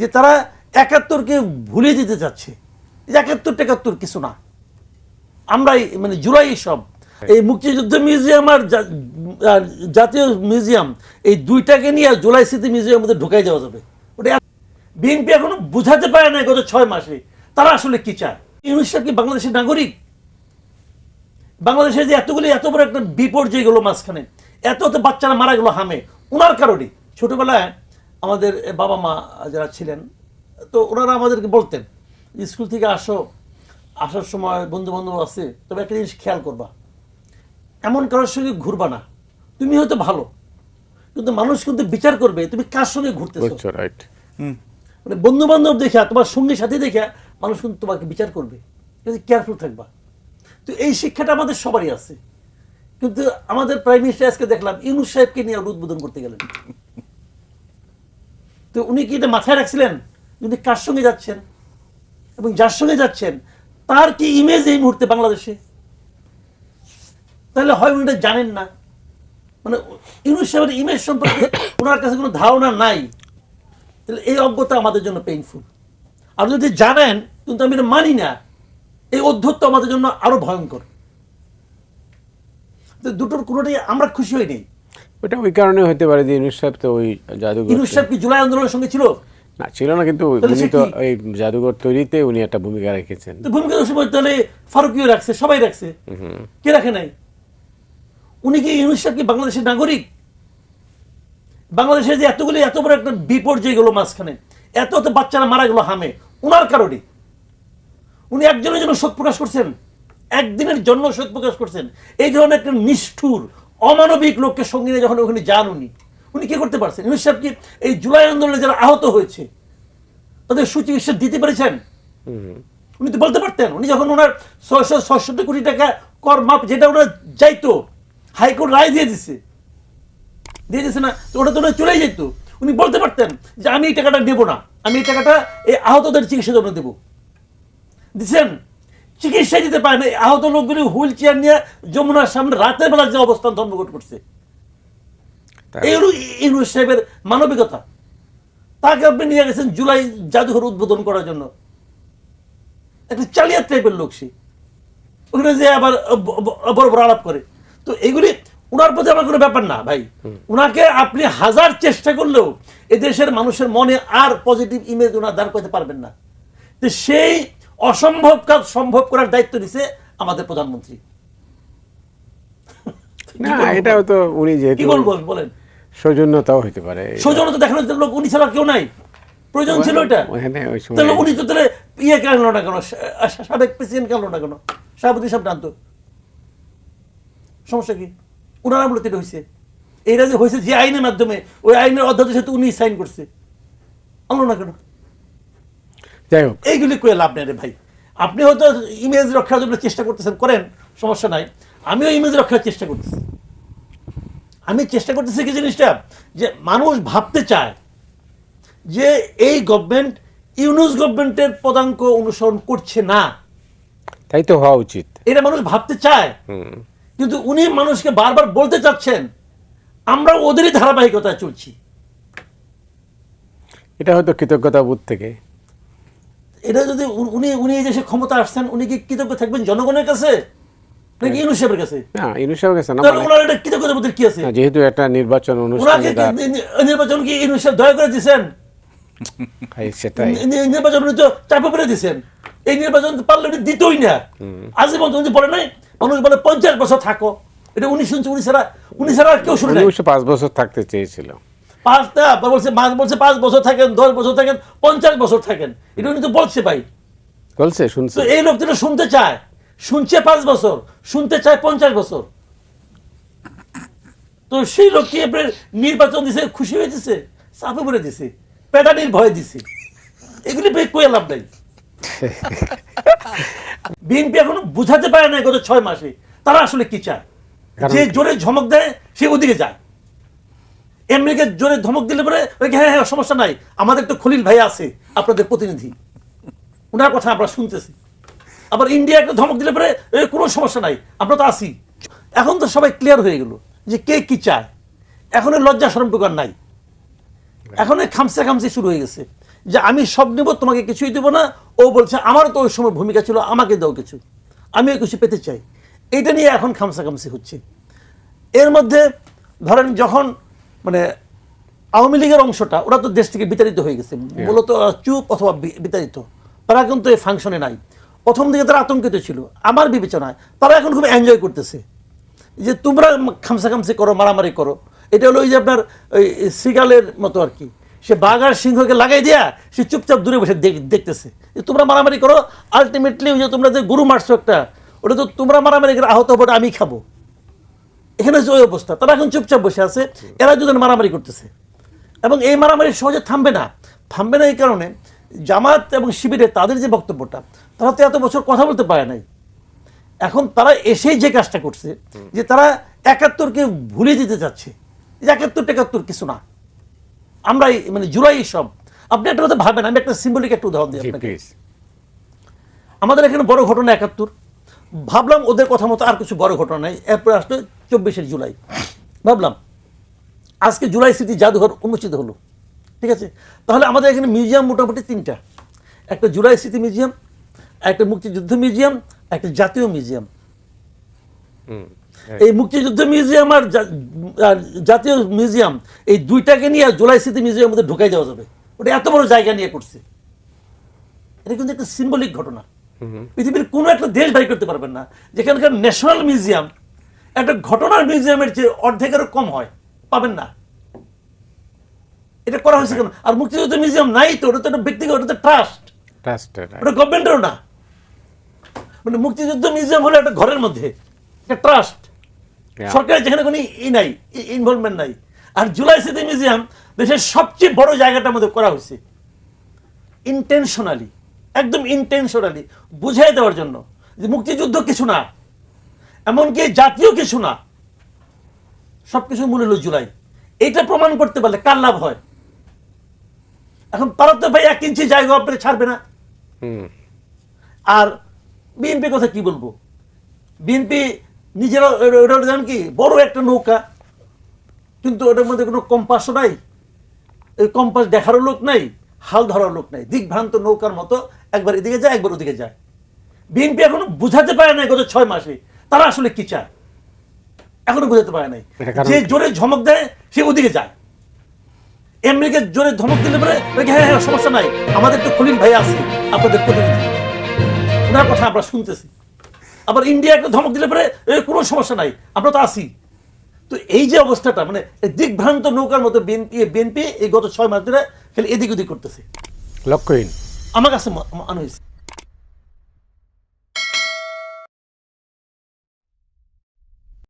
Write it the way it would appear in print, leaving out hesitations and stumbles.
যে তারা ৭১কে ভুলে দিতে চাচ্ছে। ৭১ কিছু না, আমরাই মানে জুলাই সব এই মুক্তিযুদ্ধ মিউজিয়াম আর জাতীয় মিউজিয়াম এই দুইটাকে নিয়ে জুলাই স্মৃতি মিউজিয়ামের মধ্যে ঢুকাই দেওয়া যাবে। ওটা বিএনপি এখনো বুঝাতে পারে না গত 6 মাসে তারা আসলে কি চায়। ইউনূস সাহেব কি বাংলাদেশের নাগরিক? বাংলাদেশে যে এত বড় একটা বিপর্যয় গেলো মাঝখানে, এত বাচ্চারা মারা গেলো হামে, ওনার কারণে। ছোটবেলায় আমাদের বাবা মা যারা ছিলেন তো ওনারা আমাদেরকে বলতেন স্কুল থেকে আসার সময় বন্ধু বান্ধব আছে, তবে একটা জিনিস খেয়াল করবা, এমন কারোর সঙ্গে ঘুরবা না। তুমি হয়তো ভালো, কিন্তু মানুষ কিন্তু বিচার করবে তুমি কার সঙ্গে ঘুরতেছো। মানে বন্ধু বান্ধব দেখা, তোমার সঙ্গী সাথী দেখা মানুষ কিন্তু তোমাকে বিচার করবে, কেয়ারফুল থাকবা। তো এই শিক্ষাটা আমাদের সবারই আছে, কিন্তু আমাদের প্রাইম মিনিস্টার আজকে দেখলাম ইউনূস সাহেবকে নিয়ে উদ্বোধন করতে গেলেন। তো উনি কি এটা মাথায় রাখছিলেন উনি কার সঙ্গে যাচ্ছেন এবং যার সঙ্গে যাচ্ছেন তার কি ইমেজ এই মুহূর্তে বাংলাদেশে? তাহলে হয় উনি জানেন না, মানে ইউনূস সাহেবের ইমেজ সম্পর্কে ওনার কাছে কোনো ধারণা নাই। তাহলে এই অজ্ঞতা আমাদের জন্য পেইনফুল। আর যদি জানেন কিন্তু আমি এটা মানি না, এই অধ্যত্ব আমাদের জন্য আরো ভয়ঙ্কর। দুটোর কোনোটাই আমরা খুশি হইনি। ওটা ওই কারণে হতে পারে যে ইউনূস সাহেব তো ওই জাদুঘর, ইউনূস সাহেব কি জুলাই আন্দোলনের সঙ্গে ছিল না? ছিল না, কিন্তু উনি তো এই জাদুঘর তৈরিতে উনি একটা ভূমিকা রেখেছেন। তো ভূমিকা সময় তাহলে ফারুকিও রাখছে, সবাই রাখছে, কে রাখে নাই? উনি কি ইউনূস সাহেব কি বাংলাদেশের নাগরিক? বাংলাদেশে যে এত বড় একটা বিপর্যয় গেলো মাঝখানে, এত বাচ্চারা মারা গেলো হামে, ওনার কারণে। উনি একজনের জন্য শোক প্রকাশ করছেন, একদিনের জন্য শোক প্রকাশ করছেন। এই ধরনের একটা নিষ্ঠুর অমানবিক লোককে সঙ্গে নিয়ে যখন ওখানে যান উনি কি করতে পারছেন? ইউনূস সাহেব কি এই জুলাই আন্দোলনে যারা আহত হয়েছে তাদের সুচিকিৎসা দিতে পেরেছেন? উনি তো বলতে পারতেন। উনি যখন ওনার ৬৬৬ কোটি টাকা কর মাপ যেটা ওনার যাইতো, হাইকোর্ট রায় দিয়ে দিছে না, তো ওটা তো ওনার চলেই যেত। উনি বলতে পারতেন যে আমি এই টাকাটা দেবো না, আমি এই টাকাটা এই আহতদের চিকিৎসার জন্য দেবো। দিচ্ছেন, চিকিৎসা দিতে পারে না। আহত লোকগুলি হুইল চেয়ার নিয়ে যমুনার সামনে রাতের বেলা যে অবস্থান ধর্মঘট করছে, এই হলো ইউনূস সাহেবের মানবিকতা। তাকে আপনি নিয়ে গেছেন জুলাই জাদুঘর উদ্বোধন করার জন্য, একটা চালিয়াত টাইপের লোক সে, ওখানে যে আবার বড় বড় আলাপ করে। তো এগুলি উনার প্রতি আমার কোনো ব্যাপার না ভাই। উনাকে আপনি হাজার চেষ্টা করলেও এদেশের মানুষের মনে আর পজিটিভ ইমেজ ওনার দাঁড় করতে পারবেন না। তো সেই অসম্ভব কাজ সম্ভব করার দায়িত্ব নিছে আমাদের প্রধানমন্ত্রী। না, এটাও তো উনি যেহেতু কি বলবো বলেন, সৌজন্যতাও হতে পারে। সৌজন্যতা দেখানোর লোক উনি ছাড়া কেউ নাই। প্রয়োজন ছিল এটা, তাহলে উনি তো তাহলে ইয়ে কেন না কেন, সাবেক প্রেসিডেন্ট কেন না কেন, সভাপতি সব জানতো, সমস্যা কি? উনারা বলতে এটা হয়েছে, এইটা যে হয়েছে যে আইনের মাধ্যমে, ওই আইনের অধ্যাদেশ তো উনি সাইন করছে, আনলো না কেন? যাই হোক, এইগুলি করে লাভ নেই রে ভাই। আপনি হয়তো ইমেজ রক্ষার জন্য চেষ্টা করতেছেন, করেন, সমস্যা নাই। আমিও ইমেজ রক্ষার চেষ্টা করতেছি। আমি চেষ্টা করতেছি কি জিনিসটা, যে মানুষ ভাবতে চায় যে এই গভর্নমেন্ট ইউনূস গভর্নমেন্টের পদাঙ্ক অনুসরণ করছে না, তাই তো হওয়া উচিত, এটা মানুষ ভাবতে চায়। কিন্তু উনি মানুষকে বারবার বলতে চাচ্ছেন আমরা ওদেরই ধারাবাহিকতায় চলছি। এটা হয়তো কৃতজ্ঞতা বোধ থেকে। এটা যদি উনি এই দেশে ক্ষমতা আসছেন, উনি কি কৃতজ্ঞ থাকবেন জনগণের কাছে নাকি ইউনূস সাহেবের কাছে? না, ইউনূস সাহেবের কাছে না। ওনার এটা কৃতজ্ঞতা বোধের কি আছে? যেহেতু একটা নির্বাচন অনুষ্ঠানে নির্বাচন কি ইউনূস সাহেব দয়া করে দিয়েছেন? সেটাই নির্বাচন উনি তো চাপে পড়ে দিয়েছেন। এই নির্বাচন পারলে উনি দিতই না। আজীবন উনি বলে নাই, মানুষ বলে 50 বছর থাকো, এটা উনি শুনছে, উনি ছাড়া আর কেউ শুনে নাই। 5 বছর থাকতে চেয়েছিল, 5 বছর থাকেন, 10 বছর থাকেন, 50 বছর থাকেন, এটা উনি তো বলছে ভাই, বলছে, শুনছে। তো এই লোকটা শুনতে চায়, শুনছে 5 বছর, শুনতে চায় 50 বছর। তো সেই লোক কি আপনার নির্বাচন দিছে খুশি হয়ে দিছে, চাপে পড়ে দিছে, পেদানির ভয় দিছে, এগুলি কয়ে লাভ নাই। বিএনপি এখনো বুঝাতে পারে না গত 6 মাসে তারা আসলে কি চায়। যে জোরে ধমক দেয় সে ওদিকে যায়। আমেরিকা জোরে ধমক দিলে পরে হ্যাঁ হ্যাঁ সমস্যা নাই, আমাদের তো খলিল ভাই আছে আপনাদের প্রতিনিধি, ওনার কথা আমরা শুনতেছি। আবার ইন্ডিয়া একটা ধমক দিলে পরে কোনো সমস্যা নাই, আমরা তো আসি। এখন তো সবাই ক্লিয়ার হয়ে গেল যে কে কি চায়। এখন লজ্জা শরম টুকার নাই, এখন খামসা খামসি শুরু হয়ে গেছে। যে আমি সব নেব, তোমাকে কিছুই দেবো না। ও বলছে আমারও তো ওই সময় ভূমিকা ছিল, আমাকে দাও কিছু, আমিও কিছু পেতে চাই। এইটা নিয়ে এখন খামসাখামসি হচ্ছে। এর মধ্যে ধরেন যখন মানে আওয়ামী লীগের অংশটা, ওরা তো দেশ থেকে বিতাড়িত হয়ে গেছে, মূলত চুপ অথবা বিতাড়িত, তারা কিন্তু এই ফাংশনে নাই। প্রথম দিকে তারা আতঙ্কিত ছিল, আমার বিবেচনায় তারা এখন খুব এনজয় করতেছে যে তোমরা খামসাখামসি করো, মারামারি করো। এটা হলো ওই যে আপনার ওই সিগালের মতো আর কি, সে বাঘ আর সিংহকে লাগাই দিয়া সে চুপচাপ দূরে বসে দেখতেছে যে তোমরা মারামারি করো, আলটিমেটলি ওই যে তোমরা যে গরু মারছো একটা, ওটা তো তোমরা মারামারি করে আহত হবে, আমি খাবো। এখানে হচ্ছে ওই অবস্থা, তারা এখন চুপচাপ বসে আছে, এরা দুজন মারামারি করতেছে। এবং এই মারামারি সহজে থামবে না। থামবে না এই কারণে জামাত এবং শিবিরের তাদের যে বক্তব্যটা, তারা তো এত বছর কথা বলতে পারে নাই। এখন তারা এসেই যে কাজটা করছে যে তারা ৭১কে ভুলে দিতে চাচ্ছে। ৭১ কিছু না, আমরাই মানে জুলাই সব। আপনি একটা কথা ভাবেন, আমি একটা সিম্বলিক একটা উদাহরণ দিই আপনাকে। আমাদের এখানে বড় ঘটনা ৭১, ভাবলাম ওদের কথা মতো আর কিছু বড় ঘটনা নাই। এরপর আসলে ২৪শে জুলাই, ভাবলাম আজকে জুলাই স্মৃতি জাদুঘর উন্মোচিত হলো, ঠিক আছে। তাহলে আমাদের এখানে মিউজিয়াম মোটামুটি ৩টা, একটা জুলাই স্মৃতি মিউজিয়াম, একটা মুক্তিযুদ্ধ মিউজিয়াম, একটা জাতীয় মিউজিয়াম। এই মুক্তিযুদ্ধ মিউজিয়াম আর জাতীয় মিউজিয়াম, এই দুইটাকে নিয়ে জুলাই স্মৃতি মিউজিয়ামের মধ্যে ঢুকাই দেওয়া যাবে। ওটা এত বড় জায়গা নিয়ে করছে। এটা কিন্তু একটা সিম্বলিক ঘটনা। পৃথিবীর কোনো একটা দেশ বাই করতে পারবেন না যেখানকার ন্যাশনাল মিউজিয়াম একটা ঘটনার মিউজিয়ামের চেয়ে অর্ধেকেরও কম হয়, পাবেন না। এটা করা হয়েছে কেন? আর মুক্তিযুদ্ধ মিউজিয়াম নাই তো, ওটা তো একটা ব্যক্তিগত, ওটা তো ট্রাস্ট, ওটা গভর্নমেন্টেরও না। মানে মুক্তিযুদ্ধ মিউজিয়াম হলো একটা ঘরের মধ্যে, একটা ট্রাস্ট, সরকারের যেখানে কোনো নাই, ইনভলভমেন্ট নাই। আর জুলাই স্মৃতি মিউজিয়াম দেশের সবচেয়ে বড় জায়গাটার মধ্যে করা হয়েছে ইন্টেনশনালি, একদম ইন্টেনশনালি বুঝাই দেওয়ার জন্য যে মুক্তিযুদ্ধ কিছু না, এমনকি জাতীয় কিছু না, সবকিছু মূল হলো জুলাই। এইটা প্রমাণ করতে পারলে কার লাভ হয়? এখন তারা তো ভাই ১ ইঞ্চি জায়গা আপনাকে ছাড়বে না। আর বিএনপি কথা কি বলবো? বিএনপি নিজেরা জানেন কি, বড় একটা নৌকা, কিন্তু ওটার মধ্যে কোনো কম্পাসও নাই, এই কম্পাস দেখারও লোক নাই, হাল ধরার লোক নাই, দিকভ্রান্ত নৌকার মতো একবার এদিকে যায় একবার ওদিকে যায়। বিএনপি এখনো বুঝাতে পারে নাই গত ৬ মাসে তারা আসলে কি চায়, এখনো বুঝাতে পারে নাই। যে জোরে ধমক দেয় সে ওদিকে যায়। আমেরিকা জোরে ধমক দিলে পরে হ্যাঁ হ্যাঁ সমস্যা নাই, আমাদের তো খলিল ভাই আছে, আপনাদের প্রতিনিধি, ওনার কথা আমরা শুনতেছি। আবার ইন্ডিয়া একটা ধমক দিলে পরে কোনো সমস্যা নাই, আমরা তো আসি। তো এই যে অবস্থাটা, মানে দিকভ্রান্ত নৌকার মতো বিএনপি এই গত ৬ মাস ধরে খালি এদিক ওদিক করতেছে, লক্ষ্যহীন আমার কাছে মনে হয়েছে।